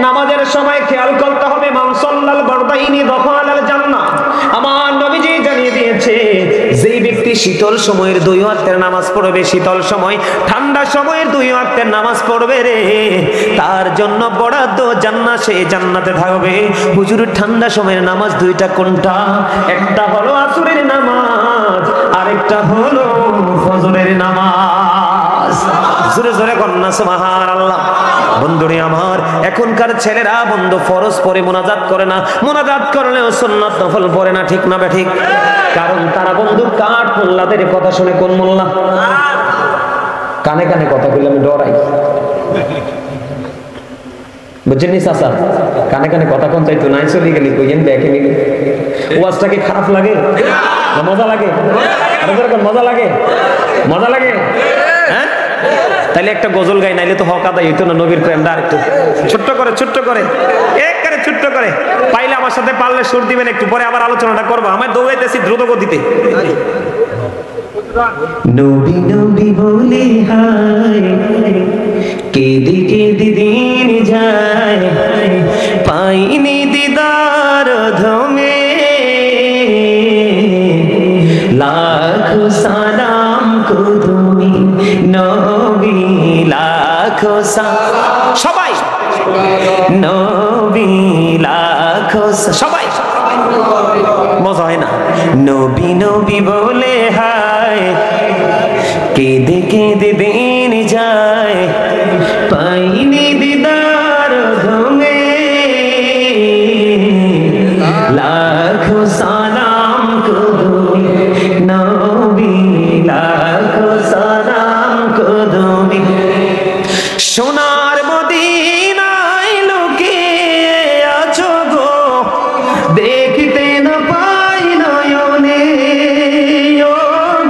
নামাজের সময় খেয়াল করতে হবে, মান সাল্লাল বারদাইনি দাখালাল জান্নাহ। আমার নবীজি জানিয়ে দিয়েছে, যেই ব্যক্তি শীতল সময়ের 2 ওয়াক্তের নামাজ পড়বে, শীতল সময় ঠান্ডা সময়ের 2 ওয়াক্তের নামাজ পড়বে রে, তার জন্য বরাদ্দ জান্নাত, সে জান্নাতে থাকবে। হুজুর ঠান্ডা সময়ের নামাজ দুইটা কোনটা? একটা হলো আসরের নামাজ, আরেকটা হলো ফজরের নামাজ। জোরে জোরে কন্যা সুবহানাল্লাহ। বন্ধুরে আমার, এখনকার ছেলেরা বন্ধু ফরজ পড়ে মুনাজাত করে না, মুনাজাত করলেও সুন্নাত নফল পড়ে না, ঠিক না ঠিক? কারণ তারা বন্ধু কাঠ মোল্লাদের কথা শুনে। কোন মোল্লা? কানে কানে কথা কইলে আমি ডরাই, বুঝছেন নি চাচা? কানে কানে কথা কোন চাইতো নাই, চলে গেলি কইয়েন দেখে নিলি। ওয়াজটা কি খারাপ লাগে না মজা লাগে? আরে যেরকম মজা লাগে, মজা লাগে, হ্যাঁ? তাইলে একটা গজল গাই, নাইলে তো হক আদায় হইতো না। নবীর প্রেমটা একটু ছোট্ট করে, ছোট্ট করে, একবারে ছোট্ট করে পাইলে আমার সাথে পারলে সুর দিবেন, একটু পরে আবার আলোচনাটা করবো। আমার দৌড়াইতেছি দ্রুত গতিতে। নবী নবী বলে হায়, কেঁদে কেঁদে দিন যায়, পাইনি দিদার ধমে, লাখো সালাম কো তুমি নবী, লাখো সালাম, সবাই নবী, লাখো সবাই, মজা হয় না? নবী নবী বলে হায়, কেঁদে কেঁদে দিন যায়, পাইনি দিদার ধমে, লাখো সালাম কো তুমি নবী, লাখো সালাম কো তুমি। সোনার মদিনায় লুকিয়ে আছো গো, দেখতে না পাই নয়নে, ও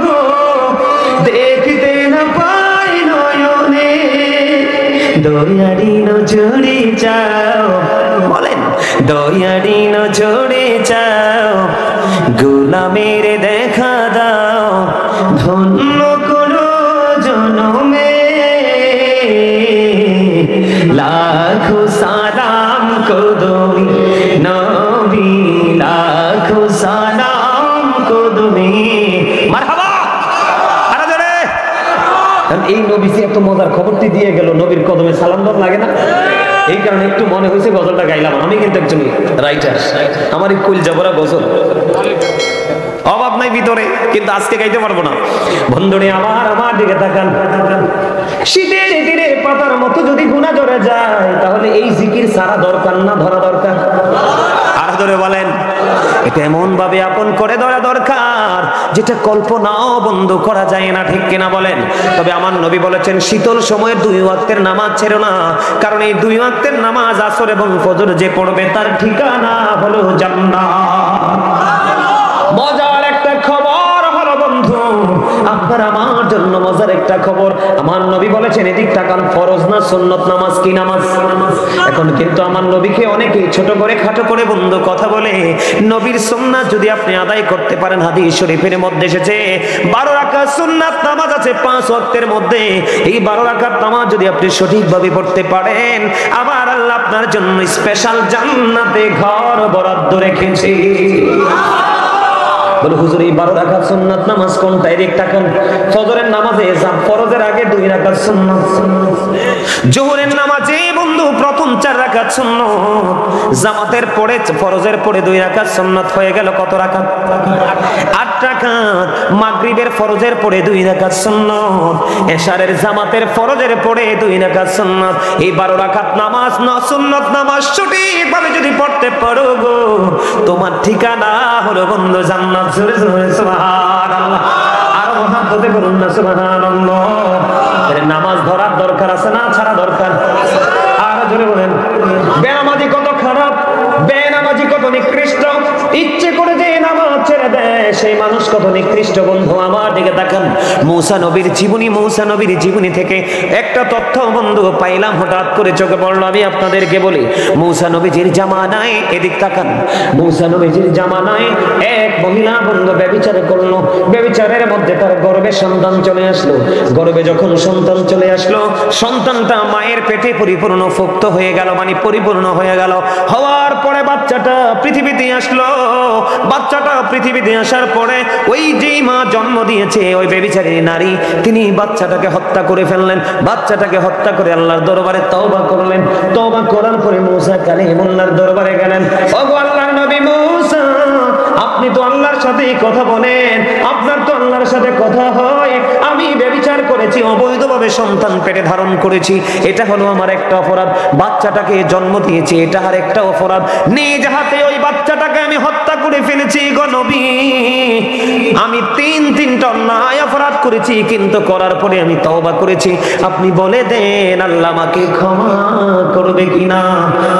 গো দেখতে না পাই নয়নে, দয়ারি নজরে যাও, বলেন দয়ারি নজরে যাও, গোলামের দেখা দাও, ধন্য করো জনমে, লাখো সালাম কো তুমি নবী, লাখো সালাম কো তুমি। মারহাবা, আরে ধরে। এই নবীজি এত মজার খবরটি দিয়ে গেল, নবীর কদমে সালাম দেওয়া লাগে না? এই কারণে একটু মনে হয়েছে গজলটা গাইলাম। আমি কিন্তু একজন রাইটার, আমার এই কুল জবরা গজল, অভাব নাই ভিতরে, কিন্তু আজকে গাইতে পারবো না। বন্ধুরে আমার, আমার দিকে তাকান। শীতের দিনে পাতার মতো যদি গুনাহ ধরে যায়, তাহলে এই জিকির সারা দরকার না ধরা দরকার? আর ধরে বলেন, এটা এমন ভাবে আপন করে ধরা দরকার যেটা কল্পনাও বন্ধ করা যায় না, ঠিক কিনা বলেন? তবে আমার নবী বলেছেন, শীতল সময়ের 2 ওয়াক্তের নামাজ ছেড়ো না, কারণ এই 2 ওয়াক্তের নামাজ আসর এবং ফজর যে পড়বে তার ঠিকানা হলো জান্নাত। মজার একটা খবর হলো বন্ধু, আপনার আমার জন্য মজার একটা খবর। আমার নবী বলেছেন, এদিক তাকান, ফরজ না সুন্নত নামাজ কি নামাজ? এখন কিন্তু আমার নবীকে অনেকেই ছোট করে খাটো করে বন্ধু কথা বলে। নবীর সুন্নাত যদি আপনি আদায় করতে পারেন, হাদিস শরীফের মধ্যে এসেছে 12 রাকাত সুন্নাত নামাজ আছে 5 ওয়াক্তের মধ্যে। এই 12 রাকাত নামাজ যদি আপনি সঠিকভাবে পড়তে পারেন, আবার আল্লাহ আপনার জন্য স্পেশাল জান্নাতে ঘর বরাদ্দ রেখেছে। বলে হুজুর, এই 12 রাকাত সুন্নাত নামাজ কোনটা? এদিক তাকান। ফজরের নামাজে ফরজের আগে 2 রাকাত সুন্নাত, জোহরের নামাজে বন্ধু প্রথম 4 রাকাত সুন্নাত, জামাতের পরে ফরজের পরে 2 রাকাত সুন্নাত, হয়ে গেল কত রাকাত? 8 রাকাত। মাগরিবের ফরজের পরে 2 রাকাত সুন্নাত, এশারের জামাতের ফরজের পরে 2 রাকাত সুন্নাত। এই 12 রাকাত নামাজ সুন্নাত নামাজ সঠিকভাবে যদি পড়তে পারো গো, তোমার ঠিকানা হলো বন্ধু জান্নাত। জোরে জোরে সুবহানাল্লাহ, আর মহব্বতে বলুন না সুবহানাল্লাহ। নামাজ ধরার দরকার আছে না ছাড়া দরকার? আর জোরে বলেন। বেনামাজি কত খারাপ, বেনামাজি কত নিকৃষ্ট, ইচ্ছে করে যে নামাজ ছেড়ে দেয় সেই মানুষ কত নিকৃষ্ট বন্ধু। আমার দিকে তাকান, মূসা নবীর জীবনী থেকে একটা তথ্য বন্ধু পাইলাম, হঠাৎ করে চোখে পড়লো। আমি আপনাদেরকে বলি, মূসা নবীজির জামানায়, এদিক তাকান, মূসা নবীজির জামানায় এক মহিলা বন্ধু ব্যভিচার করলো। ব্যভিচারের মধ্যে তার গর্ভে সন্তান চলে আসলো। গর্ভে যখন সন্তান চলে আসলো, সন্তানটা মায়ের পেটে পরিপূর্ণ ফুক্ত হয়ে গেল, মানে পরিপূর্ণ হয়ে গেল। হওয়ার পরে বাচ্চাটা পৃথিবীতে আসলো। বাচ্চাটা পৃথিবীতে আসার পরে ওই যেই মা জন্ম দিয়েছে, ওই ব্যভিচারী নারী, তিনি বাচ্চাটাকে হত্যা করে ফেললেন। বাচ্চাটাকে হত্যা করে আল্লাহর দরবারে তওবা করলেন। তওবা করার পরে মূসা কালিমুল্লাহর দরবারে গেলেন। ওগো আল্লাহর নবী মূসা, আপনি তো আল্লাহর সাথে কথা বলেন, আপনার তো আল্লাহর সাথে কথা হয়। আমি ব্যভিচার করেছি, অবৈধভাবে সন্তান পেটে ধারণ করেছি, এটা হলো আমার একটা অপরাধ। বাচ্চাটাকে জন্ম দিয়েছি, এটা আর একটা অপরাধ। নিজ হাতে ওই বাচ্চাটাকে আমি হত্যা করে ফেলেছি গো নবী। আমি তিনটা অন্যায় অপরাধ করেছি, কিন্তু করার পরে আমি তওবা করেছি। আপনি বলে দেন আল্লাহ আমাকে ক্ষমা করবে কিনা।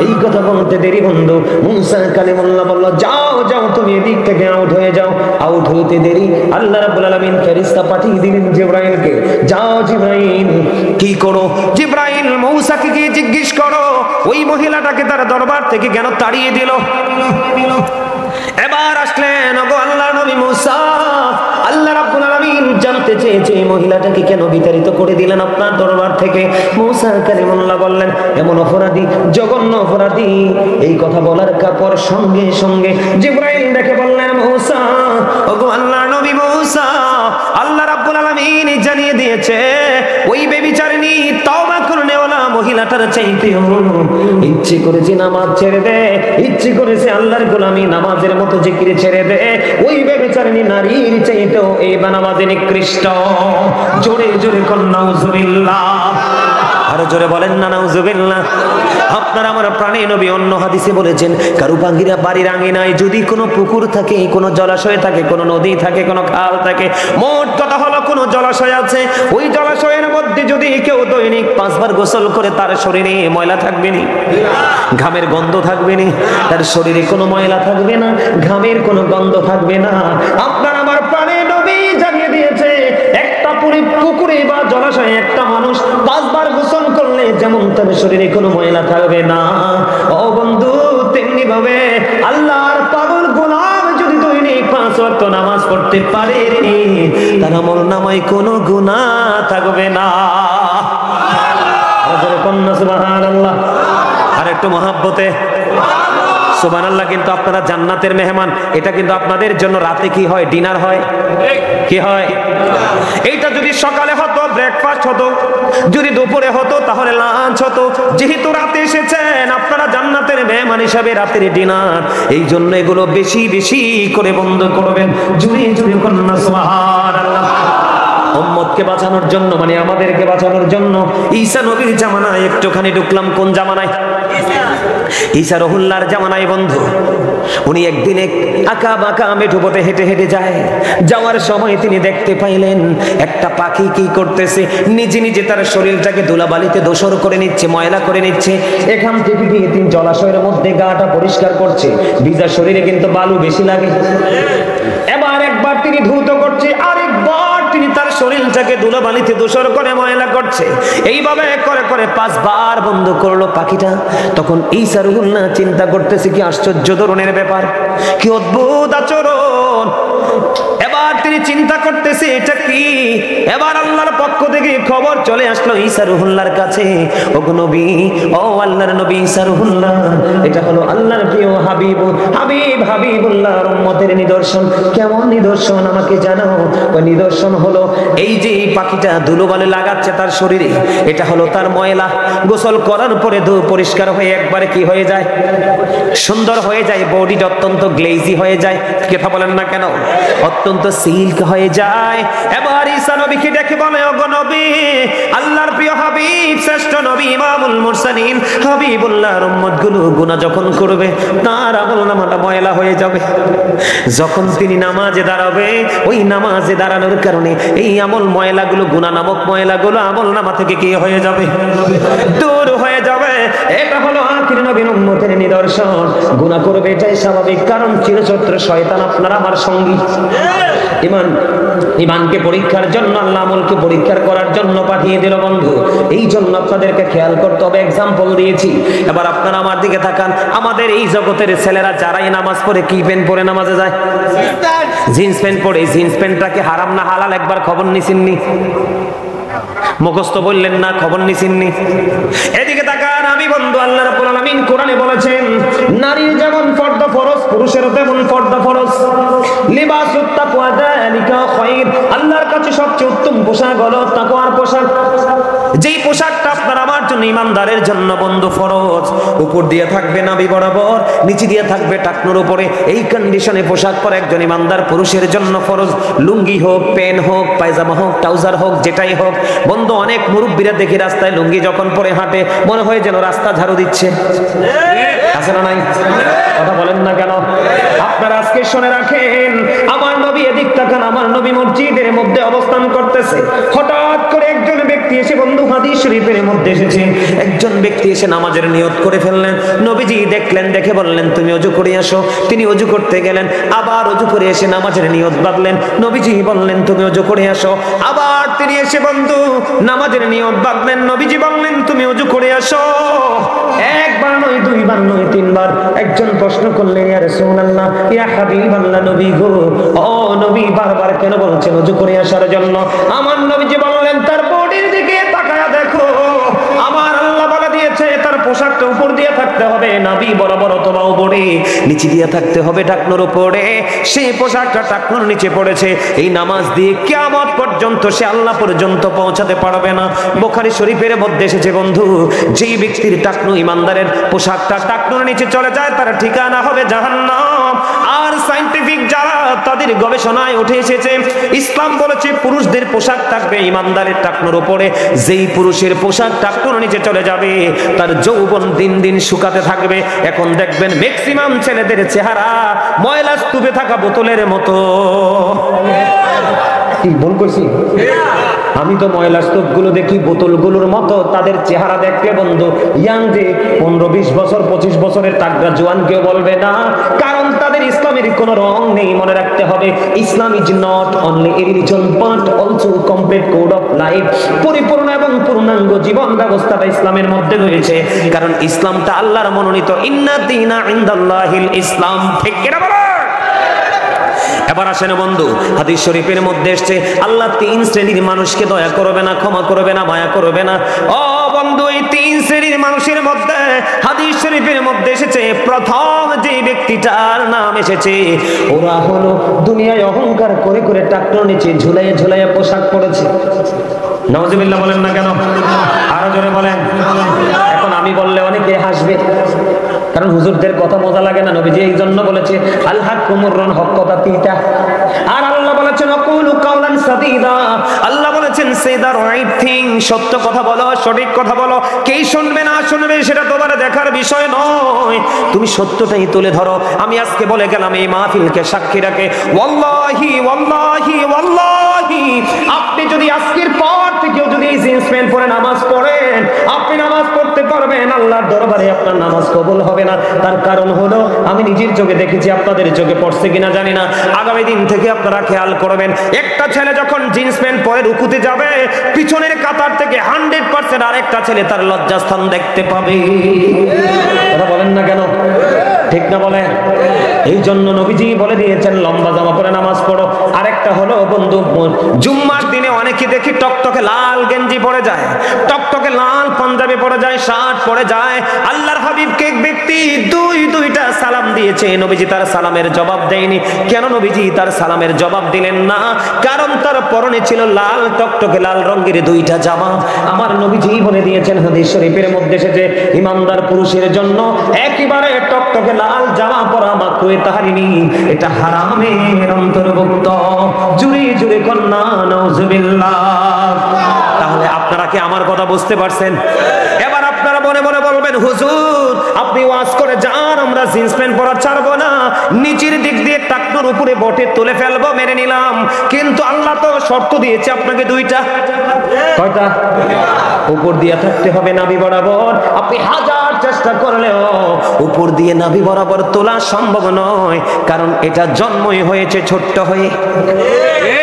এই কথা বলতে দেরি বন্ধু, মূসা কালিমুল্লাহ বলল, যাও যাও তুমি এদিক থেকে আউট হয়ে যাও। আউট হইতে দেরি আল্লাহ রাব্বুল আলামিন ফেরেশতা পাঠিয়ে দিলেন জিবরাইলকে। যাও জিবরাইল, কি করো? জিবরাইল মূসাকে গিয়ে জিজ্ঞেস করো ওই মহিলাটাকে তার দরবার থেকে কেন তাড়িয়ে দিল। এবার আসলেন, ওগো আল্লাহর নবী মূসা, আল্লাহ রাব্বুল আলামিন জানতে চেয়েছে এই মহিলাটাকে কেন বিতাড়িত করে দিলেন আপনার দরবার থেকে। মূসা কালিমুল্লাহ বললেন, এমন অপরাধী, জঘন্য অপরাধী। এই কথা বলার পর সঙ্গে সঙ্গে জিবরাইল ডেকে বললেন, মূসা, ওগো আল্লাহর নবী মূসা, আল্লাহ রাব্বুল আলামিন জানিয়ে দিয়েছে ওই ব্যভিচারিণী তওবা করনেওয়ালা মহিলাটার চাইতেও ইচ্ছে করেছে নামাজ ছেড়ে দে, ইচ্ছে করেছে আল্লাহর গোলামি নামাজের মতো জিকিরে ছেড়ে দে। ওই ব্যভিচারিণী নারীর চাইতেও এই নামাজে নিকৃষ্ট। জোরে জোরে কোন নাউজুবিল্লাহ, আরো জোরে বলেন না নাউজুবিল্লাহ। আপনার আমার প্রাণে নবী অন্য হাদিসে বলেছেন, কারু ভাঙ্গিরা বাড়ির আঙিনায় যদি কোনো পুকুর থাকে, কোনো জলাশয় থাকে, কোনো নদী থাকে, কোনো খাল থাকে, মোট কথা হলো কোনো জলাশয় আছে, ওই জলাশয়ের মধ্যে যদি কেউ দৈনিক 5 বার গোসল করে, তার শরীরে ময়লা থাকবে না, ঘামের গন্ধ থাকবে না, তার শরীরে কোনো ময়লা থাকবে না, ঘামের কোনো গন্ধ থাকবে না। আপনার আমার প্রাণে নবী জানিয়ে দিয়েছে, একটা পুকুরে বা জলাশয়ে একটা মানুষ 5 বার গোসল করলে যেমন তার শরীরে কোনো ময়লা থাকবে না, ও বন্ধু তেমনি ভাবে আল্লাহর পাগল গোলাম যদি দৈনিক 5 ওয়াক্ত নামাজ পড়তে পারে, তার আমলনামায় কোনো গুনাহ থাকবে না। সুবহানাল্লাহ, আর একটু মহাব্বতে সুবহানাল্লাহ। কিন্তু আপনারা জান্নাতের মেহমান, এটা কিন্তু আপনাদের জন্য রাতে কি হয়? ডিনার হয়, কি হয়? এইটা যদি সকালে হতো ব্রেকফাস্ট হতো, যদি দুপুরে হতো তাহলে লাঞ্চ হতো। যেহেতু রাতে এসেছেন আপনারা জান্নাতের মেহমান হিসাবে, রাতের ডিনার। এই জন্য এগুলো বেশি বেশি করে বন্ধ করবেন। জুড়ে জুড়ে কন্যা সুবহানাল্লাহ। উম্মতকে বাঁচানোর জন্য, মানে আমাদেরকে বাঁচানোর জন্য ঈসা নবীর জামানায় একটুখানি ঢুকলাম। কোন জামানায়? ঈসা রহুল্লাহর জামানায় বন্ধু। উনি একদিন আঁকা বাঁকা মেঠো পথে হেঁটে হেঁটে যায়। যাওয়ার সময় তিনি দেখতে পাইলেন একটা পাখি কি করতেছে, নিজে নিজে তার শরীরটাকে ধুলাবালিতে দোসর করে নিচ্ছে, ময়লা করে নিচ্ছে। এখান থেকে গিয়ে তিনি জলাশয়ের মধ্যে গাটা পরিষ্কার করছে। ভিজা শরীরে কিন্তু বালু বেশি লাগে। এবার একবার তিনি ধৌত করছে, আরেকবার তিনি তার শরীরটাকে ধুলাবালিতে দোসর করে ময়লা করছে। এইভাবে করে করে 5 বার বন্ধ করলো পাখিটা। তখন ঈসা রুহুল্লাহ চিন্তা করতেছে, কি আশ্চর্য ধরনের ব্যাপার, কি অদ্ভুত আচরণ। এবার তিনি চিন্তা করতেছে এটা কি। এবার আল্লাহর পক্ষ থেকে খবর চলে আসলো ঈসা রুহুল্লাহর কাছে, ও নবী, ও আল্লাহর নবী ঈসা রুহুল্লাহ, এটা হলো আল্লাহর প্রিয় হাবিবুল্লাহর উম্মতের নিদর্শন। কেমন নিদর্শন আমাকে জানাও। ওই নিদর্শন হলো এই যে এই পাখিটা ধুলোবালি লাগাচ্ছে তার শরীরে, এটা হলো তার ময়লা। গোসল করার পরে পরিষ্কার হয়ে একবারে কি হয়ে যায়? সুন্দর হয়ে যায়, বডিটা অত্যন্ত গ্লেজি হয়ে যায়। কথা বলেন না কেন? অত্যন্ত সিল্ক হয়ে যায়। এবার ঈসা নবীকে ডেকে বলে, ওগো নবী, আল্লাহর প্রিয় হাবিব, শ্রেষ্ঠ নবী, ইমামুল মুরসালিন, হাবিবুল্লাহর উম্মতগুলো গুনাহ যখন করবে তার আমলনামাটা ময়লা হয়ে যাবে। যখন তিনি নামাজে দাঁড়াবে, ওই নামাজে দাঁড়ানোর কারণে এই আমল ময়লাগুলো, গুনাহ নামক ময়লাগুলো আমলনামা থেকে কি হয়ে যাবে? দূর হয়ে যাবে। এটা হলো আখির নবীর উম্মতের নিদর্শন। গুনাহ করবে এটাই স্বাভাবিক, কারণ চিরচরিত্র শয়তান আপনার আমার সঙ্গী। ইমানকে পরীক্ষার জন্য, আল্লাহ আমলকে পরীক্ষা করার জন্য পাঠিয়ে দিল বন্ধু। এই জন্য আপনাদেরকে খেয়াল করতে হবে। এক্সাম্পল দিয়েছি, এবার আপনারা আমার দিকে তাকান। আমাদের এই জগতের ছেলেরা যারাই নামাজ পড়ে, কি প্যান্ট পরে নামাজে যায়? জিন্স প্যান্ট পরে। জিন্স প্যান্টটাকে হারাম না হালাল একবার খবর নিছেননি? মুখস্থ বললেন না, খবর নিছেননি? এদিকে তাকান। আমি বন্ধু, আল্লাহ রাব্বুল আলামিন কোরআনে বলেছেন, নারীর যেমন পর্দা ফরজ, পুরুষের তেমন পর্দা ফরজ। লিবাসুত তাকওয়া যালিকা খায়র। আল্লাহর কাছে সবচেয়ে উত্তম পোশাক হলো তাকওয়ার পোশাক। যেই পোশাকটা আপনার আমার জন্য, ইমানদারের জন্য বন্ধু ফরজ। উপর দিয়ে থাকবে নাভি বরাবর, নিচে দিয়ে থাকবে টাকনুর উপরে। এই কন্ডিশনে পোশাক পরা একজন ইমানদার পুরুষের জন্য ফরজ। লুঙ্গি হোক, প্যান্ট হোক, পায়জামা হোক, ট্রাউজার হোক, যেটাই হোক বন্ধু। অনেক মুরব্বীরা দেখি রাস্তায় লুঙ্গি যখন পরে হাঁটে, মনে হয় যেন রাস্তা ঝাড়ু দিচ্ছে। আছে না নাই? কথা বলেন না কেন? আপনারা আজকে শুনে রাখেন, আমার নবী, এদিক তাকান, আমার নবী মসজিদের মধ্যে অবস্থান করতেছে। হঠাৎ করে একজন ব্যক্তি এসে, বন্ধু হাদিস শরীফের মধ্যে এসেছে, একজন ব্যক্তি এসে নামাজের নিয়ত করে ফেললেন। নবীজি দেখলেন, দেখে বললেন, তুমি ওযু করে আসো। তিনি ওযু করতে গেলেন, আবার ওযু করে এসে নামাজের নিয়ত বাঁধলেন। নবীজি বললেন, তুমি ওযু করে আসো। আবার তিনি এসে বন্ধু নামাজের নিয়ত বাঁধলেন। নবীজি বললেন, তুমি ওযু করে আসো। একবার নয়, দুইবার নয়, তিনবার। একজন প্রশ্ন করলেন, ইয়া রাসূলুল্লাহ, ইয়া হাবিবাল্লাহ, নবী গো, ও নবী, বারবার কেন বলছেন ওযু করে আসার জন্য? আমার নবীজি বললেন, তার বডির দিকে তাকায়া দেখো। আমার আল্লাহ বলে দিয়েছে তার পোশাকটা উপর দিয়ে থাকতে হবে নাভি বরাবর, অথবা উপরে, নিচে দিয়ে থাকতে হবে টাকনুর উপরে। সেই পোশাকটা টাকনুর নিচে পড়েছে। এই নামাজ দিয়ে কিয়ামত পর্যন্ত সে আল্লাহ পর্যন্ত পৌঁছাতে পারবে না। বুখারী শরীফের মধ্যে এসেছে বন্ধু, যেই ব্যক্তির টাকনু, ইমানদারের পোশাকটা টাকনুর নিচে চলে যায়, তার ঠিকানা হবে জাহান্নাম। আর সায়েন্টিফিক যারা, তাদের গবেষণায় উঠে এসেছে, ইসলাম বলেছে পুরুষদের পোশাক থাকবে ইমানদারের টাকনুর উপরে। যেই পুরুষের পোশাক টাকনুর নিচে চলে যাবে, তার যৌবন দিন দিন শুকাতে থাকবে। এখন দেখবেন ম্যাক্সিমাম ছেলেদের চেহারা ময়লা স্তূপে থাকা বোতলের মতো। কি ভুল কইছি? আমি তো ময়লা স্তূপগুলো দেখি বোতলগুলোর মতো। তাদের চেহারা দেখলে বন্ধু, ইয়াং যে 15-20 বছর, 25 বছরের তাগড়া জোয়ান কেউ বলবে না, কারণ তাদের ইসলামের কোনো রং নেই। মনে রাখতে হবে, Islam is not only a religion but also complete code of life. পরিপূর্ণ এবং পূর্ণাঙ্গ জীবন ব্যবস্থাটা ইসলামের মধ্যে রয়েছে, কারণ ইসলামটা আল্লাহর মনোনীত। ইন্না দীনা ইনদাল্লাহিল ইসলাম। ঠিক কিনা বলো? এবার আসেন বন্ধু, হাদিস শরীফের মধ্যে এসেছে, আল্লাহ 3 শ্রেণীর মানুষকে দয়া করবে না, ক্ষমা করবে না, মায়া করবে না। ও বন্ধু, এই 3 শ্রেণীর মানুষের মধ্যে হাদিস শরীফের মধ্যে এসেছে, প্রথম যে ব্যক্তিটার নাম এসেছে, ওরা হলো দুনিয়ায় অহংকার করে করে টাকনুর নিচে ঝুলাইয়ে ঝুলাইয়ে পোশাক পরেছে। নাউজুবিল্লাহ বলেন না কেন? আরো জোরে বলেন। এখন আমি বললে অনেকে হাসবে, কারণ হুজুরদের কথা মজা লাগে না। নবীজি এই জন্য বলেছে, আল হাক্কু মুররুন, হক কথা তিতা। আর আল্লাহ বলেছেন, আকুলু কাওলান সাদীদা। আল্লাহ বলেছেন, সে দা রাইট থিং, সত্য কথা বলো, সঠিক কথা বলো। কে শুনবে না শুনবে সেটা তোমার দেখার বিষয় নয়, তুমি সত্যটাই তুলে ধরো। আমি আজকে বলে গেলাম এই মাহফিলকে সাক্ষী রাখে, ওয়াল্লাহি ওয়াল্লাহি ওয়াল্লাহি, আপনি যদি আজকের পর থেকেও যদি এই জিন্স প্যান্ট পরে নামাজ পড়েন, আপনি নামাজ পড়তে পারবেন, আল্লাহর দরবারে আপনার নামাজ কবুল হবে না। তার কারণ হলো, আমি নিজের চোখে দেখেছি, আপনাদের চোখে পড়ছে কিনা জানি না। আগামী দিন থেকে আপনারা খেয়াল করবেন, একটা ছেলে যখন জিন্স প্যান্ট পরে রুকুতে যাবে, পিছনের কাতার থেকে 100% আরেকটা ছেলে তার লজ্জাস্থান দেখতে পাবে। কথা বলেন না কেন? ঠিক না বলেন? এই জন্য নবীজি বলে দিয়েছেন, লম্বা জামা পরে নামাজ পড়ো। আরেকটা হলো বন্ধু, জুম্মার দিনে অনেকে দেখি টকটকে লাল গেঞ্জি পরে যায়, টকটকে লাল পাঞ্জাবি পরে যায়, শার্ট পরে যায়। আল্লাহর হাবিবকে এক ব্যক্তি দুইটা সালাম দিয়েছে, নবীজি তার সালামের জবাব দেয়নি। কেন নবীজি তার সালামের জবাব দিলেন না? কারণ তার পরনে ছিল লাল টকটকে লাল রঙের দুইটা জামা। আমার নবীজি বলে দিয়েছেন, হাদিস শরীফের মধ্যে এসেছে, ইমানদার পুরুষের জন্য একেবারে টকটকে লাল জামা পরা মাকরুহে তাহরিমি, এটা হারামের অন্তর্ভুক্ত। জুরি জুরি কন্না নাউজুবিল্লাহ। তাহলে আপনারা কি আমার কথা বুঝতে পারছেন? এবার আপনারা মনে মনে বলবেন, হুজুর আপনি ওয়াজ করে যান, আমরা জিন্স প্যান্ট পরা ছাড়বো না, নিচের দিক দিয়ে টাকনুর উপরে বটে তুলে ফেলবো, মেনে নিলাম। কিন্তু আল্লাহ তো শর্ত দিয়েছে আপনাকে দুইটা। কয়টা? উপর দিয়ে থাকতে হবে নাভি বরাবর। আপনি হাজার চেষ্টা করলেও উপর দিয়ে নাভি বরাবর তোলা সম্ভব নয়, কারণ এটা জন্মই হয়েছে ছোট্ট হয়ে।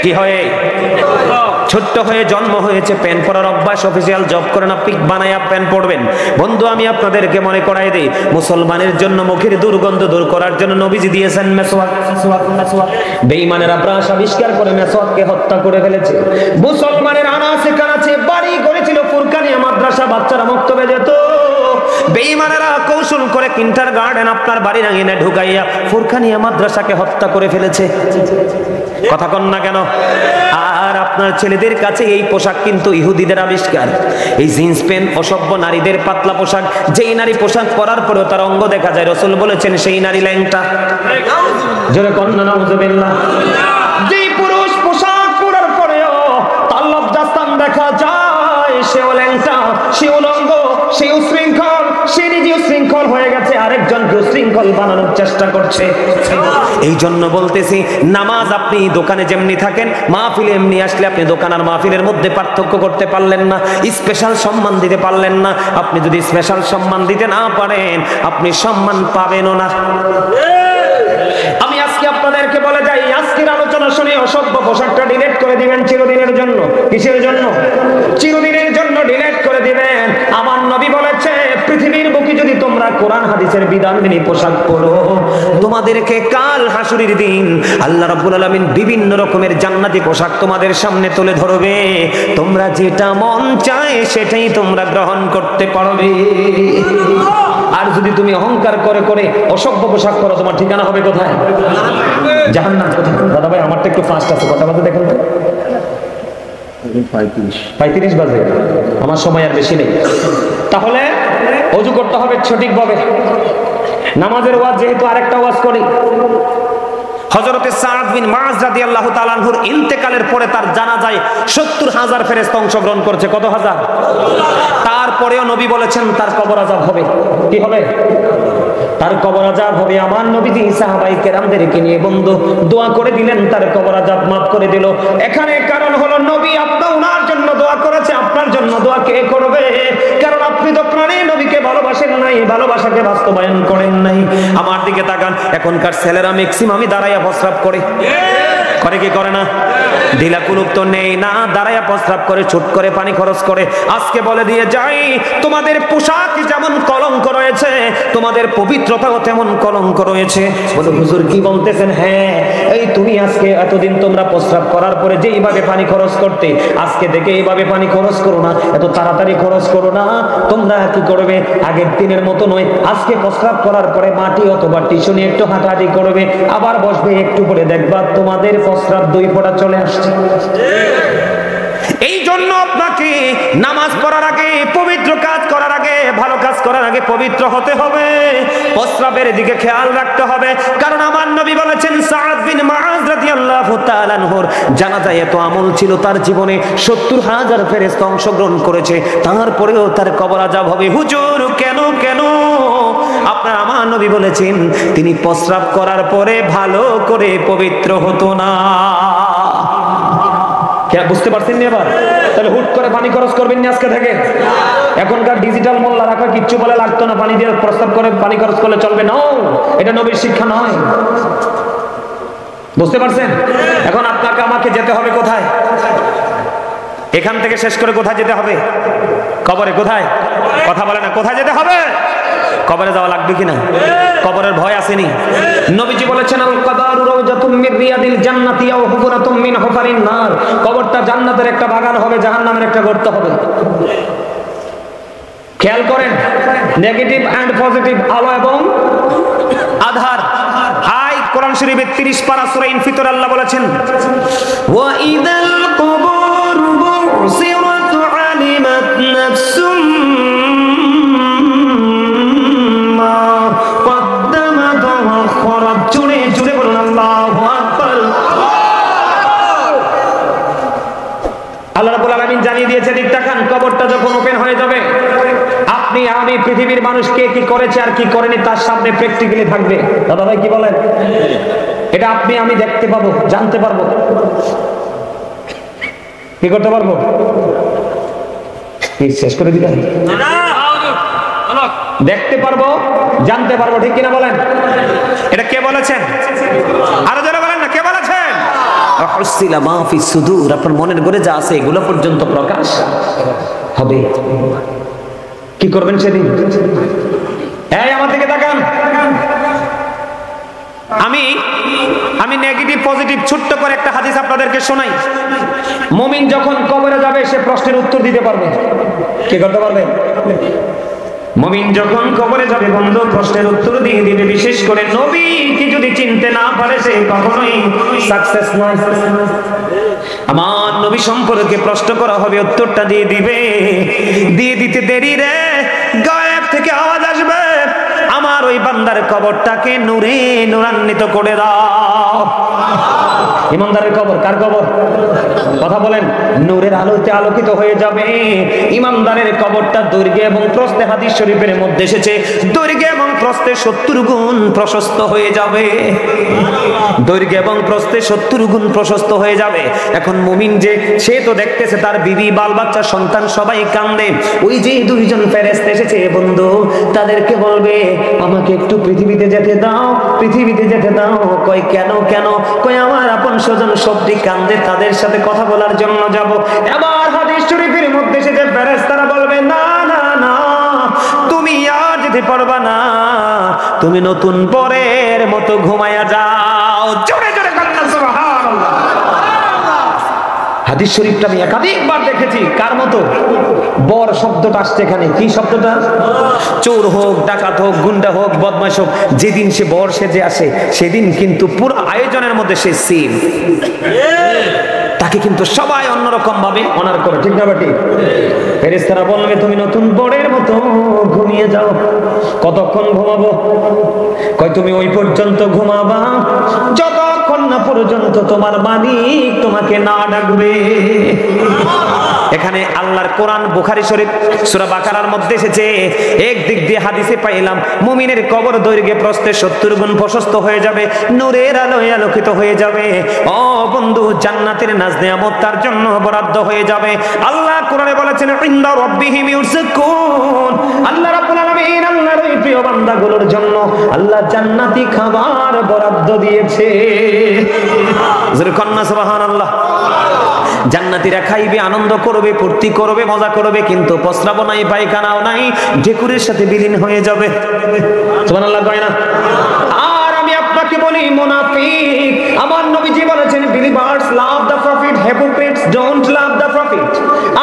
কি হয়ে? ছোট্ট হয়ে জন্ম হয়েছে। প্যান্ট পরার অভ্যাস, অফিসিয়াল জব করেন, আপনি বানায়া প্যান্ট পরবেন। বন্ধু আমি আপনাদেরকে মনে করাই দিই, মুসলমানের জন্য মুখের দুর্গন্ধ দূর করার জন্য নবীজি দিয়েছেন মেসওয়াক। বেঈমানেরা ব্রাশ আবিষ্কার করে মেসওয়াককে হত্যা করে ফেলেছে। মুসলমানের আনাচে কানাচে বাড়ি করেছিল ফুরকানিয়া মাদ্রাসা, বাচ্চারা মক্তবে যেত। বেঈমানেরা কৌশল করে কিন্ডারগার্টেন আপনার বাড়ির আঙিনায় ঢুকাইয়া ফুরকানিয়া মাদ্রাসাকে হত্যা করে ফেলেছে। কথা কন না কেন? আর আপনার ছেলেদের কাছে এই পোশাক কিন্তু ইহুদিদের আবিষ্কার। এই জিন্স প্যান্ট অসভ্য নারীদের পাতলা পোশাক, যেই নারী পোশাক পরার পরেও তার অঙ্গ দেখা যায়, রাসূল বলেছেন সেই নারী ল্যাংটা। জোরে কন না নাউজুবিল্লাহ। যেই পুরুষ পোশাক পরার পরেও তার লজ্জাস্থান দেখা যায়, সেও ল্যাংটা, সেও উলঙ্গ, সেও শৃঙ্খল, সে নিজেও শৃঙ্খল হয়ে গেছে, আরেকজনকে শৃঙ্খল বানানোর চেষ্টা করছে। এই জন্য বলতেছি, নামাজ আপনি দোকানে যেমনি থাকেন, মাহফিলে এমনি আসলে আপনি দোকান আর মাহফিলের মধ্যে পার্থক্য করতে পারলেন না, স্পেশাল সম্মান দিতে পারলেন না। আপনি যদি স্পেশাল সম্মান দিতে না পারেন, আপনি সম্মান পাবেনও না। আমি আজকে আপনাদেরকে বলে যাই, আজকের আলোচনা শুনে অসভ্য পোশাকটা ডিলিট করে দিবেন চিরদিনের জন্য। কিসের জন্য? চিরদিনের জন্য ডিলিট করে দিবেন। আমার নবী বলেছে, পৃথিবীর বুকে যদি তোমরা কোরআন হাদিসের বিধান মেনে পোশাক পরো, তোমাদেরকে কাল হাসুরের দিন আল্লাহ রাব্বুল আলামিন বিভিন্ন রকমের জান্নাতি পোশাক তোমাদের সামনে তুলে ধরবে। তোমরা যেটা মন চায় সেটাই তোমরা গ্রহণ করতে পারবে। আর যদি তুমি অহংকার করে করে অসভ্য পোশাক পরো, তোমার ঠিকানা হবে কোথায়? জাহান্নাম। কোথায়? দাদা ভাই আমারটা একটু ফাস্ট আছে, কথা বলতে দেখেন তো। 35 বাজে, আমার সময় আর বেশি নেই। তাহলে ওযু করতে হবে সঠিকভাবে। নামাজের ওয়াজ যেহেতু আরেকটা ওয়াজ করি, হযরতে সাদ বিন মুআয রাদিয়াল্লাহু তাআলা আনহুর ইন্তেকালের পরে তার জানাজায় 70,000 ফেরেশতা অংশগ্রহণ করেছে। কত হাজার? তারপরেও নবী বলেছেন তার কবর আযাব হবে। কি হবে? তার কবর আযাব হবে। আমার নবীজি সাহাবায়ে কেরামদেরকে নিয়ে বন্ধু দোয়া করে দিলেন, তার কবর আযাব মাফ করে দিল। এখানে কারণ হলো নবী আপনি ওনার জন্য দোয়া করেছে, আপনার জন্য দোয়া কে করবে? কারণ আপনি তো প্রাণে নবীকে ভালোবাসেন নাই, ভালোবাসাকে বাস্তবায়ন করেন নাই। আমার দিকে তাকান, এখনকার ছেলেরা ম্যাক্সিমামই দাঁড়াইয়া প্রস্রাব করে। করে কি করে না? ঢিলা কুলুপ তো নেই না, দাঁড়াইয়া প্রস্রাব করে, ছুট করে পানি খরচ করে। আজকে বলে দিয়ে যাই, তোমাদের পোশাক যেমন কলঙ্ক রয়েছে, তোমাদের পবিত্রতাও তেমন কলঙ্ক রয়েছে। বলে হুজুর কি বলতেছেন? হ্যাঁ, এই তুমি আজকে এতদিন তোমরা প্রস্রাব করার পরে যে এইভাবে পানি খরচ করতে, আজকে দেখে এইভাবে পানি খরচ করো না, এত তাড়াতাড়ি খরচ করো না। তোমরা কি করবে? আগের দিনের মতো নয়, আজকে প্রস্রাব করার পরে মাটি অথবা টিস্যু নিয়ে একটু হাঁটাহাঁটি করবে, আবার বসবে, একটু পরে দেখবা তোমাদের প্রস্রাব 2 ফোঁটা চলে আসছে। এই জন্য আপনাকে নামাজ পড়ার আগে, পবিত্র কাজ করার আগে, ভালো কাজ করার আগে পবিত্র হতে হবে, প্রস্রাবের দিকে খেয়াল রাখতে হবে। কারণ আমার নবী বলেছেন, সাদ বিন মুআয রাদিয়াল্লাহু তাআলা আনহুর জানাজায় এত আমল ছিল, তার জীবনে 70,000 ফেরেশতা অংশগ্রহণ করেছে, তারপরেও তার কবর আযাব হবে। হুজুর কেন কেন? আপনার আমার নবী বলেছেন, তিনি প্রস্রাব করার পরে ভালো করে পবিত্র হতো না। বুঝতে পারছেন না? এবার তাহলে হুট করে পানি খরচ করবেন না আজকে থেকে। এখনকার ডিজিটাল মোল্লা রাখা কিচ্ছু বলে লাগতো না, পানি দিয়ে প্রস্তাব করে পানি খরচ করলে চলবে না, এটা নবীর শিক্ষা নয়। বুঝতে পারছেন? এখন আপনাকে আমাকে যেতে হবে কোথায়? এখান থেকে শেষ করে কোথায় যেতে হবে? কবরে। কোথায়? কথা বলে না, কোথায় যেতে হবে? কবরে যাওয়া লাগবে কিনা? কবরের ভয় আসেনি? নবীজি বলেছেন, আল কবরু রাউযাতুম মির রিয়াদিল জান্নাতি আও হুফরাতুম মিন হুফারিন নার। কবরটা জান্নাতের একটা বাগান হবে, জাহান্নামের একটা গর্ত হবে। খেয়াল করেন, নেগেটিভ এন্ড পজিটিভ, আলো এবং আধার। হাই কোরআন শরীফের 30 পারা সূরা ইনফিতর আল্লাহ বলেছেন ওয়া ইদাল কুবুর বুসিরাত আলিমাত নাফসুম মা কদ্দামাত ওয়া আখরাত। জুড়ে জুড়ে বলুন আল্লাহু আকবার। আল্লাহ রাব্বুল আলামিন জানিয়ে দিয়েছেন, ইত্তাকান কবরটা যখন ওপেন হয়ে যাবে, আপনি আমি পৃথিবীর মানুষ কে কি করেছে আর কি করেনি তার সামনে প্র্যাকটিক্যালি থাকবে। দাদা ভাই কি বলেন? এটা আপনি আমি দেখতে পাবো, জানতে পারবো। কি করতে পারবো? কি শেষ করে দিবেন? দেখতে পারবো, জানতে পারবো, ঠিক কিনা বলেন? এটা কে বলেছেন? আরো যারা বলেন না, কে বলেছেন? আপনার মনের ঘরে যা আছে এগুলো পর্যন্ত প্রকাশ হবে। কি করবেন সেদিন? এই আমার দিকে তাকান। আমি নেগেটিভ পজিটিভ ছোট্ট করে একটা হাদিস আপনাদেরকে শোনাই। মুমিন যখন কবরে যাবে সে প্রশ্নের উত্তর দিতে পারবে। কি করতে পারবে? মুমিন যখন কবরে যাবে বন্ধু প্রশ্নের উত্তর দিয়ে দিবে। বিশেষ করে নবী কি যদি চিনতে না পারে সে কখনোই সাকসেস নয়। আমার নবী সম্পর্কে প্রশ্ন করা হবে, উত্তরটা দিয়ে দিবে। দিয়ে দিতে দেরি রে, গায়েব থেকে আওয়াজ আসবে, আমার ওই বান্দার কবরটাকে নূরে নূরান্বিত করে দাও। ইমানদারের কবর কার কবর? কথা বলেন। নূরের আলোতে আলোকিত হয়ে যাবে। ইমানদারের কবরটা দৈর্ঘ্যে এবং প্রস্থে হাদিস শরীফের মধ্যে এসেছে দৈর্ঘ্যে এবং প্রস্থে 70 গুণ প্রশস্ত হয়ে যাবে। দৈর্ঘ্যে এবং প্রস্থে 70 গুণ প্রশস্ত হয়ে যাবে। এখন মুমিন যে সে তো দেখতেছে তার বিবি বাল বাচ্চা সন্তান সবাই কান্দে। ওই যে দুইজন ফেরেশতা এসেছে বন্ধু, তাদেরকে বলবে আমাকে একটু পৃথিবীতে যেতে দাও, পৃথিবীতে যেতে দাও। কয় কেন কেন? কয় আমার আপন স্বজন সবটি কান্দে, তাদের সাথে কথা বলার জন্য যাব। এবার হাদিস শরীফের মধ্যে এসেছে ফেরেশতারা বলবে না না না, তুমি আর যেতে পারবা না, তুমি নতুন পরের মতো ঘুমায়া যাও। জোরে জোরে কান্না সুবহানাল্লাহ। হাদিস শরীফটা আমি একাধিকবার দেখেছি। কার মতো? বর শব্দটা আসছে এখানে। কি শব্দটা? চোর হোক, ডাকাত হোক, গুন্ডা হোক, বদমাশ হোক, যেদিন সে বর সেজে আসে সেদিন কিন্তু পুরো আয়োজনের মধ্যে সে সেম। তাকে কিন্তু সবাই অন্যরকম ভাবে অনার করে, ঠিক না বেটি? ফেরেশতারা বলবে তুমি নতুন বরের মতো ঘুমিয়ে যাও। কতক্ষণ ঘুমাবো? কয় তুমি ওই পর্যন্ত ঘুমাবা যতক্ষণ না পর্যন্ত তোমার মালিক তোমাকে না ডাকবে। এখানে আল্লাহর কোরআন বুখারী শরীফ সূরা বাকারার মধ্যে এসেছে। এক দিক দিয়ে হাদিসে পাইলাম মুমিনের কবর দৈর্ঘ্যে প্রস্থে 70 গুণ প্রশস্ত হয়ে যাবে, নূরের আলোয় আলোকিত হয়ে যাবে। ও বন্ধু, জান্নাতের নাজ নেয়ামত তার জন্য বরাদ্দ হয়ে যাবে। আল্লাহ কোরআনে বলেছেন ইনদা রাব্বিহিম ইউরযাকুন। আল্লাহ রাব্বুল আলামিন আল্লাহর ওই প্রিয় বান্দাগুলোর জন্য আল্লাহ জান্নাতি খাবার বরাদ্দ দিয়েছে। জোরে কন্না সুবহানাল্লাহ। জান্নাতীরা খাইবে, আনন্দ করবে, ফুর্তি করবে, মজা করবে, কিন্তু প্রস্রাব নাই, পায়খানাও নাই, ঢেকুরের সাথে বিলীন হয়ে যাবে। সুবহানাল্লাহ কয় না? আর আমি আপনাকে বলি মুনাফিক, আমার নবীজি বলেছেন believers love the profit, hypocrites don't love the profit.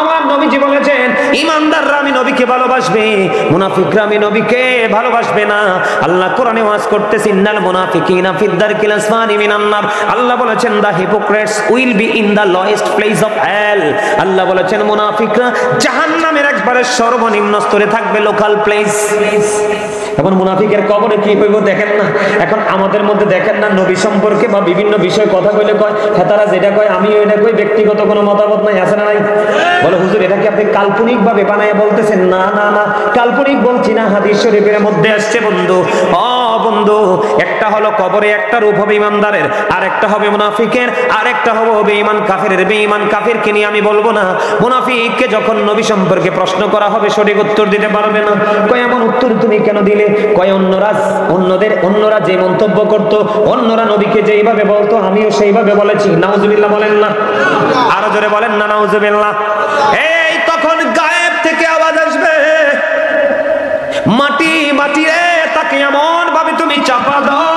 আমার নবীজি বলেছেন ইমানদাররা আমি নবীকে ভালোবাসবে, মুনাফিকরা আমি নবীকে ভালোবাসবে না। আল্লাহ কোরআনে ওয়াজ করতেছেন ইন্নাল মুনাফিকিনা ফিদ দারকিল আসফালি মিনান নার। আল্লাহ বলেছেন the hypocrites will be in the lowest place of hell. Allah বলেছেন মুনাফিকরা জাহান্নামের একবারে সর্বনিম্ন স্তরে থাকবে, লোকাল প্লেস। এখন মুনাফিকের কবরে কি হইব দেখেন না। এখন আমাদের মধ্যে দেখেন না নবী সম্পর্কে বা বিভিন্ন বিষয়ে কথা কইলে কয় হেতারা যেটা কয় আমি ওইটা কই, ব্যক্তিগত কোনো মতামত নাই, আছে না নাই? বলে হুজুর এটা কি আপনি কাল্পনিক ভাবে বানায় বলতেছেন? না না না, কাল্পনিক বলছি না, হাদিস শরীফের মধ্যে আসছে বন্ধু। ও বন্ধু, একটা হলো কবরে একটা রূপ হবে ইমানদারের, আর একটা হবে মুনাফিকের, আর একটা হবে বেঈমান কাফেরের। বেঈমান কাফেরকে নিয়ে আমি বলবো না। মুনাফিককে যখন নবী সম্পর্কে প্রশ্ন করা হবে সঠিক উত্তর দিতে পারবে না। কয় এমন উত্তর তুমি কেন দিলে? কয় অন্যরা যে মন্তব্য করত, অন্যরা নবীকে যেইভাবে বলতো আমিও সেইভাবে বলেছি। নাউজুবিল্লাহ বলেন না? আরো জোরে বলেন না নাউজুবিল্লাহ। এই তখন গায়েব থেকে আওয়াজ আসবে, মাটি মাটি রে, তাকে এমন ভাবে তুমি চাপা দাও,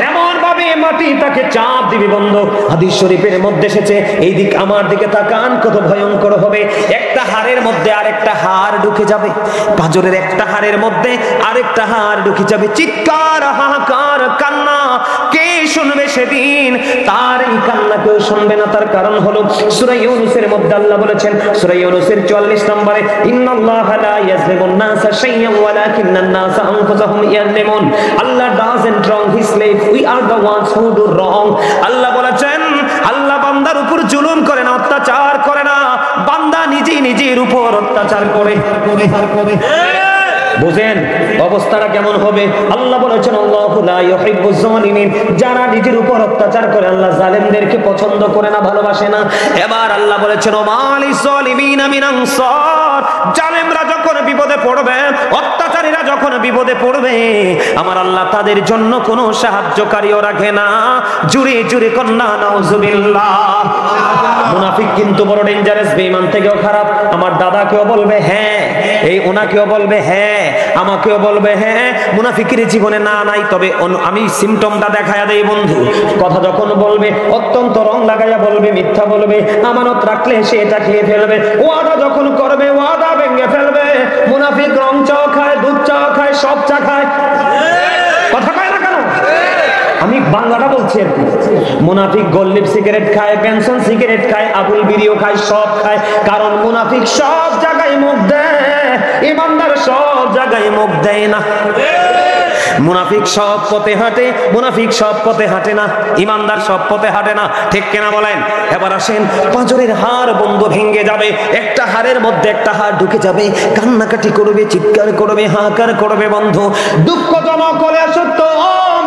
এমন ভাবে মাটি তাকে চাপ দিবে বন্ধু। হাদিস শরীফের মধ্যে এসেছে, এই দিক আমার দিকে তাকান, কত ভয়ঙ্কর হবে। একটা হাড়ের মধ্যে আরেকটা হাড় ঢুকে যাবে, পাঁজরের একটা হাড়ের মধ্যে আরেকটা হাড় ঢুকে যাবে। চিৎকার, হাহাকার, কান্না, কে শুনবে সেদিন? তার এই কান্না কেউ শুনবে না। তার কারণ হলো সূরা ইউনূসের মধ্যে আল্লাহ বলেছেন, সূরা ইউনূসের 44 নম্বরে, ইন্নাল্লাহা লা ইয়াজলিমুন নাসা শাইয়্যান ওয়ালাকিন্নান নাসা আনফুসাহুম ইয়াজলিমুন। Allah doesn't wrong his slave, we are the ones who do wrong। আল্লাহ বলেছেন, আল্লাহ বান্দার উপর জুলুম করে না, অত্যাচার করে না, বান্দা নিজেই নিজের উপর অত্যাচার করে। বুঝেন অবস্থাটা কেমন হবে? আল্লাহ বলেছেন, আল্লাহু লা ইউহিব্বুজ জালিমিন। যারা নিজের উপর অত্যাচার করে আল্লাহ জালেমদেরকে পছন্দ করে না, ভালোবাসে না। এবার আল্লাহ বলেছেন, ওমালিজ জালিমিনা মিন আনসার। জালেমরা যখন বিপদে পড়বে, অত্যাচারীরা যখন বিপদে পড়বে, আমার আল্লাহ তাদের জন্য কোনো সাহায্যকারীও রাখে না। জুরে জুরে কন্না নাউজুবিল্লাহ। মুনাফিক কিন্তু বড় ডেঞ্জারাস, বেঈমান থেকেও খারাপ। আমার দাদাকেও বলবে হ্যাঁ, এই ওনাকেও বলবে হ্যাঁ, আমাকেও বলবে হ্যাঁ। মুনাফিকের জীবনে না নাই, তবে আমি সিমটমটা দেখায়া দেই বন্ধু। কথা যখন বলবে অত্যন্ত রং লাগাইয়া বলবে, মিথ্যা বলবে, আমানত রাখলে সে এটা খেয়ে ফেলবে। ওয়াদা যখন করবে ওয়াদা ভেঙে ফেলবে। মুনাফিক রং চাও খায়, দুধ চাও খায়, সব চা খায়। কথা কয় না কেন? আমি বাংলাটা বলছি আর কি। মুনাফিক গোল্লিপ সিগারেট খায়, বেনসন সিগারেট খায়, আবুল বিড়িও খায়, সব খায়। কারণ মুনাফিক সব জায়গায় মুখ দেয়, ইমানদার সব জায়গায় মুখ দেয় না। মুনাফিক সব পথে হাঁটে, মুনাফিক সব পথে হাঁটে না, ইমানদার সব পথে হাঁটে না। ঠিক কিনা বলেন? এবার আসেন, পাঁজরের হাড় বন্ধু ভেঙে যাবে, একটা হাড়ের মধ্যে একটা হাড় ঢুকে যাবে, কান্নাকাটি করবে, চিৎকার করবে, হাহাকার করবে বন্ধু। দুঃখজনক হলে সত্য,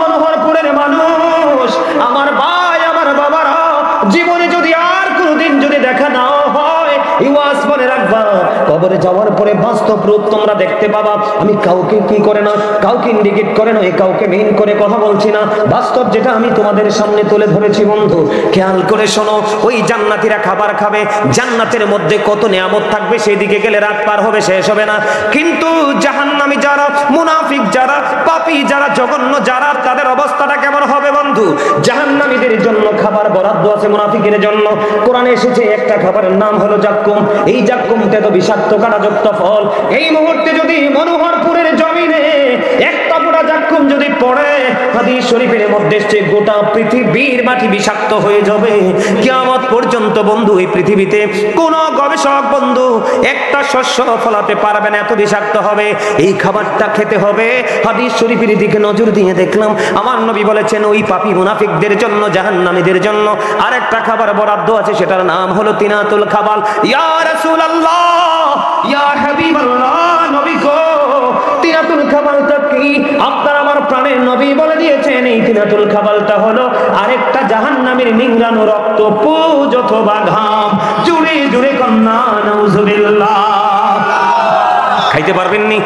মনোহরপুরের মানুষ, আমার ভাই, আমার বাবারা, জীবনে যদি আর কোনদিন যদি দেখা না হয়, ইওয়াজ মনে রাখবা, কবরে যাওয়ার পরে বাস্তব রূপ তোমরা দেখতে পাবা। আমি কাউকে কি করে না, কাউকে ইন্ডিকেট করে নয়, কাউকে মেইন করে কথা বলছি না, বাস্তব যেটা আমি তোমাদের সামনে তুলে ধরেছি বন্ধু। খেয়াল করে শোনো, ওই জান্নাতীরা খাবার খাবে, জান্নাতের মধ্যে কত নিয়ামত থাকবে, সেই দিকে গেলে রাত পার হবে, শেষ হবে না। কিন্তু জাহান্নামী যারা, মুনাফিক যারা, পাপী যারা, জঘন্য যারা, তাদের অবস্থাটা কেমন হবে বন্ধু? জাহান্নামীদের জন্য খাবার বরাদ্দ আছে, মুনাফিকের জন্য কোরআনে এসেছে একটা খাবারের নাম হলো জাক্কুম। এই জাক্কুমটা তো বিষাক্ত কাঁটাযুক্ত ফল। এই মুহূর্তে যদি মনোহরপুরের জমিনে একটা গোটা জাক্কুম যদি পড়ে, হাদিস শরীফের মধ্যে এসেছে গোটা পৃথিবীর মাটি বিষাক্ত হয়ে যাবে। কিয়ামত পর্যন্ত বন্ধু এই পৃথিবীতে কোন গবেষক বন্ধু একটা শস্য ফলাতে পারবে না, এত বিষাক্ত হবে। এই খাবারটা খেতে হবে। হাদিস শরীফের দিকে নজর দিয়ে দেখলাম, আমার নবী বলেছেন ওই পাপী মুনাফিকদের জন্য, জাহান্নামীদের জন্য আরেকটা খাবার বরাদ্দ আছে, সেটার নাম হলো তিনাতুল খাবাল। ইয়া রাসূলুল্লাহ, ইয়া হাবিবাল্লাহ, নবী গো, তিনাতুল খাবালটা কি? আপনার আমার প্রাণের নবী বলে দিয়েছেন, এই তিনাতুল খাবালটা হলো আরেকটা জাহান্নামীর নিংড়ানো রক্ত, পুজ অথবা ঘাম। জুড়ে জুড়ে কন্না নাউজুবিল্লাহ। খাইতে পারবেননি?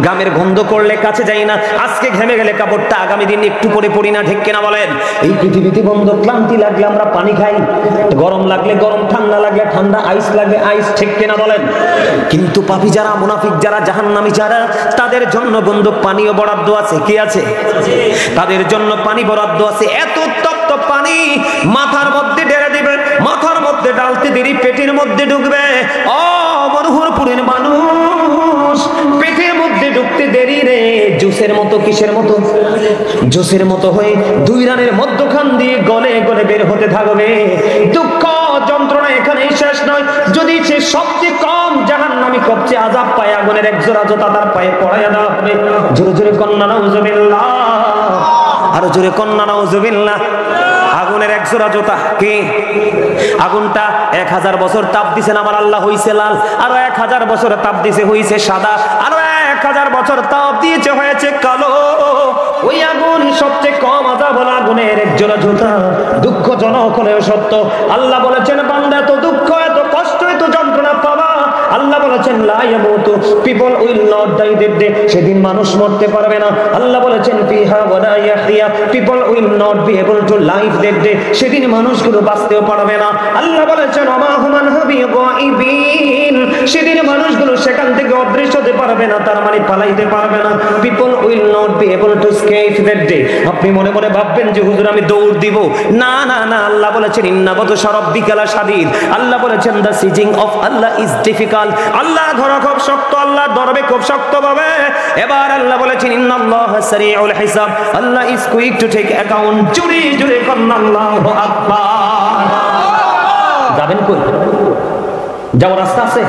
গামের গন্ধ করলে কাছে যাই না, আজকে ঘেমে গেলে কাপড়টা আগামী দিন একটু পরে পড়ি না, ঠিক কিনা বলেন? এই পৃথিবীতে বন্ধু ক্লান্তি লাগলে আমরা পানি খাই, গরম লাগলে গরম, ঠান্ডা লাগলে ঠান্ডা, আইস লাগলে আইস, ঠিক কিনা বলেন? কিন্তু পাপী যারা, মুনাফিক যারা, জাহান্নামী যারা, তাদের জন্য বন্ধু পানিও বরাদ্দ আছে। কি আছে? তাদের জন্য পানি বরাদ্দ আছে। এত উত্তপ্ত পানি মাথার মধ্যে ঢেলে দিবেন, মাথার মধ্যে ডালতে দেরি পেটের মধ্যে ঢুকবে। ও মনোহরপুরের মানুষ, পেটের মধ্যে ঢুকতে দেরি রে, জুসের মতো। কিসের মতো? জুসের মতো হয়ে দুই রানের মধ্যখান দিয়ে গলে গলে বের হতে থাকবে। দুঃখ যন্ত্রণা এখানেই শেষ নয়। যদি সে সবচেয়ে কম জাহান্নামী সবচেয়ে আযাব পায়, আগুনের এক জোড়া জুতা তার পায়ে পরাইয়া দেওয়া হবে। জোরে জোরে কন্না নাউজুবিল্লাহ, আরো জোরে কন্না নাউজুবিল্লাহ। আগুনের এক জোড়া জুতা কি? আগুনটা 1000 বছর তাপ দিছেন আমার আল্লাহ, হইছে লাল। আরো 1000 বছর তাপ দিছে, হইছে সাদা। আরো 1000 বছর তাপ দিয়েছে, হয়েছে কালো। ওই আগুন সবচেয়ে কম আযাব হলো আগুনের এক জোড়া জুতা। দুঃখজনক হলেও সত্য। আল্লাহ বলেছেন, বান্দা এত দুঃখ, এত কষ্ট, এত যন্ত্রণা পাবা। আল্লাহ বলেছেন লা ইয়ামুতু, people will not die that day, সেদিন মানুষ মরতে পারবে না। আল্লাহ বলেছেন ফিহা ওয়ালা ইয়াহইয়া, people will not be able to live that day, সেদিন মানুষগুলো বাঁচতেও পারবে না। আল্লাহ বলেছেন ওমা হুমান হাবি গায়বিন, সেদিন মানুষগুলো সেখান থেকে অদৃশ্য হতে পারবে না, তার মানে পালাইতে পারবে না। People will not be able to escape that day. আপনি মনে মনে ভাববেন যে হুজুর আমি দৌড় দিব, না না না, আল্লাহ বলেছেন ইন্নাবাতু শারাব্বিকা শাদীদ। আল্লাহ বলেছেন the seizing of Allah is difficult, Allah ধরা খুব শক্ত, আল্লাহ ধরবে খুব শক্ত ভাবে। এবার আল্লাহ বলেছেন ইন্নাল্লাহা সারিউল হিসাব, Allah is quick to take account. জুড়ে জুড়ে কন্না আল্লাহু আকবার। যাবেন কই? যাওয়ার রাস্তা আছে?